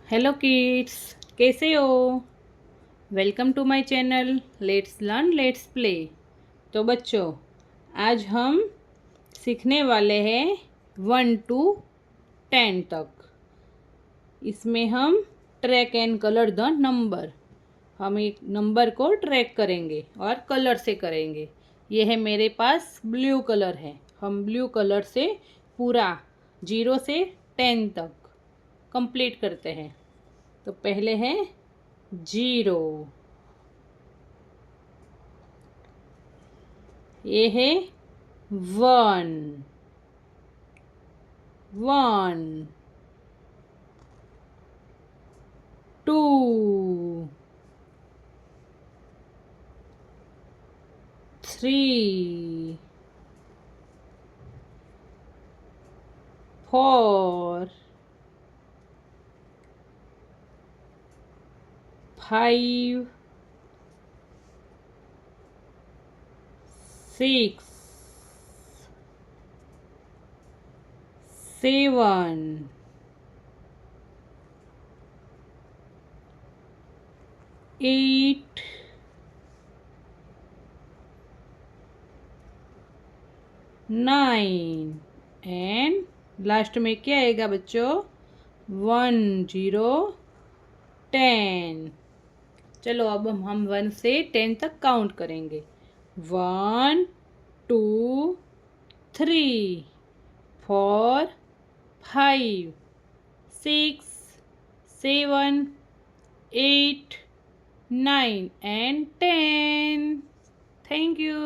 Hello kids, कैसे हो। Welcome to my channel let's learn let's play. तो बच्चों, आज हम सीखने वाले हैं 1 to 10 तक। इसमें हम track and colour the number, हम एक नंबर को ट्रैक करेंगे और कलर से करेंगे। ये है मेरे पास ब्लू कलर है, हम ब्लू कलर से पूरा 0 से 10 तक कंप्लीट करते हैं। तो पहले है 0, ये है 1, 1, 2, 3, 4, 5, 6, 7, 8, 9 एंड लास्ट में क्या आएगा बच्चों? 10। चलो अब हम 1 से 10 तक काउंट करेंगे। 1, 2, 3, 4, 5, 6, 7, 8, 9 and 10. Thank you.